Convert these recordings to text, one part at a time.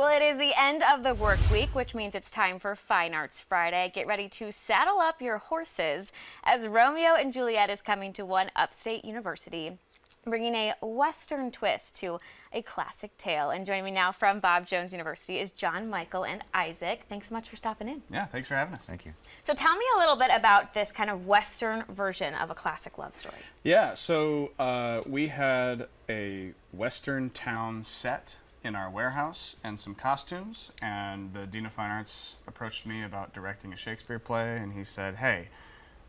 Well, it is the end of the work week, which means it's time for Fine Arts Friday. Get ready to saddle up your horses as Romeo and Juliet is coming to one upstate university, bringing a Western twist to a classic tale. And joining me now from Bob Jones University is John, Michael, and Isaac. Thanks so much for stopping in. Yeah, thanks for having us. Thank you. So tell me a little bit about this kind of Western version of a classic love story. Yeah, so we had a Western town set in our warehouse and some costumes, and the Dean of Fine Arts approached me about directing a Shakespeare play, and he said, hey,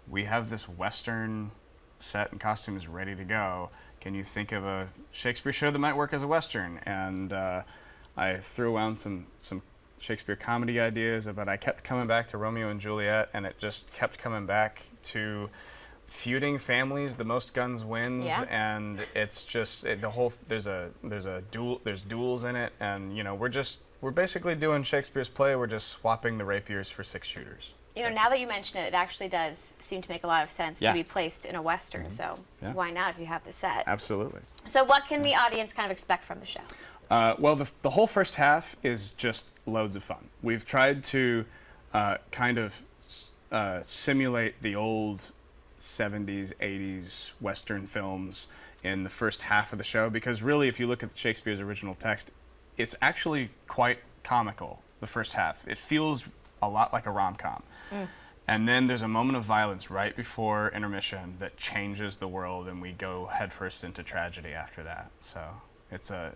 we have this Western set and costumes ready to go. Can you think of a Shakespeare show that might work as a Western? And I threw around some Shakespeare comedy ideas, but I kept coming back to Romeo and Juliet, and it just kept coming back to feuding families. The most guns wins, yeah. And it's just there's duels in it, and you know we're basically doing Shakespeare's play. We're just swapping the rapiers for 6 shooters. You know, now that you mention it, it actually does seem to make a lot of sense to be placed in a Western, so why not if you have the set? Absolutely. So what can the audience kind of expect from the show? Well, the whole first half is just loads of fun. We've tried to kind of simulate the old 70s, 80s Western films in the first half of the show, because really, if you look at Shakespeare's original text, it's actually quite comical, the first half. It feels a lot like a rom-com. And then there's a moment of violence right before intermission that changes the world, and we go headfirst into tragedy after that. So it's a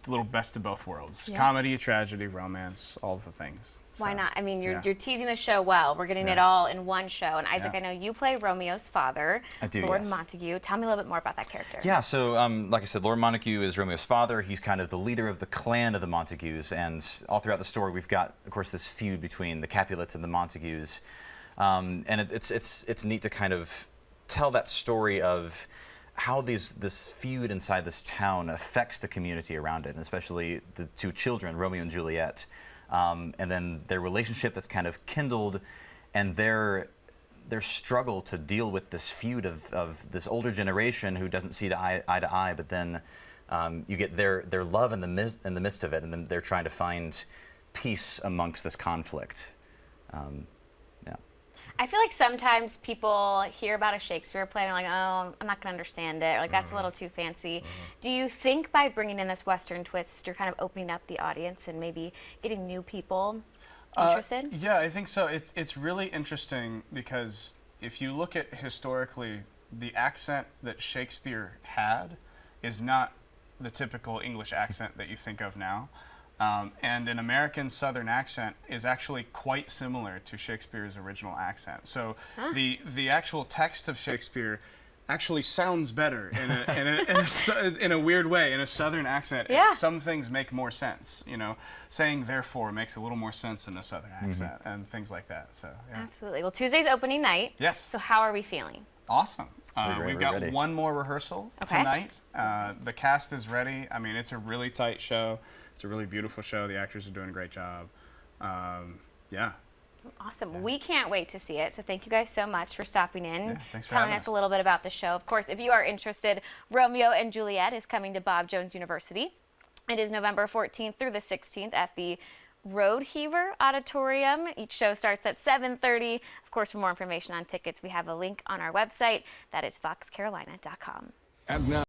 little best of both worlds. Yeah. Comedy, tragedy, romance, all the things. Why So, not? I mean, you're teasing the show well. We're getting it all in one show. And Isaac, I know you play Romeo's father, I do, Lord yes. Montague. Tell me a little bit more about that character. Yeah, so like I said, Lord Montague is Romeo's father. He's kind of the leader of the clan of the Montagues, and all throughout the story we've got, of course, this feud between the Capulets and the Montagues. And it's neat to kind of tell that story of how this feud inside this town affects the community around it, and especially the two children, Romeo and Juliet. And then their relationship that's kind of kindled, and their struggle to deal with this feud of this older generation who doesn't see eye to eye, but then you get their love in the midst of it, and then they're trying to find peace amongst this conflict. Yeah. I feel like sometimes people hear about a Shakespeare play and are like, oh, I'm not going to understand it, or like that's a little too fancy. Do you think by bringing in this Western twist, you're kind of opening up the audience and maybe getting new people interested? Yeah, I think so. It's really interesting because if you look at historically, the accent that Shakespeare had is not the typical English accent that you think of now. And an American Southern accent is actually quite similar to Shakespeare's original accent. So the actual text of Shakespeare actually sounds better in a weird way. In a Southern accent, some things make more sense. You know, saying therefore makes a little more sense in a Southern accent, and things like that. So yeah. Absolutely. Well, Tuesday's opening night. Yes. So how are we feeling? Awesome. We've got ready. one more rehearsal tonight. The cast is ready. I mean, it's a really tight show. It's a really beautiful show. The actors are doing a great job. Yeah. Awesome. Yeah. We can't wait to see it. So thank you guys so much for stopping in, thanks for telling having us a little bit about the show. Of course, if you are interested, Romeo and Juliet is coming to Bob Jones University. It is November 14th through the 16th at the Roadheaver Auditorium. Each show starts at 7:30. Of course, for more information on tickets, we have a link on our website. That is foxcarolina.com. And now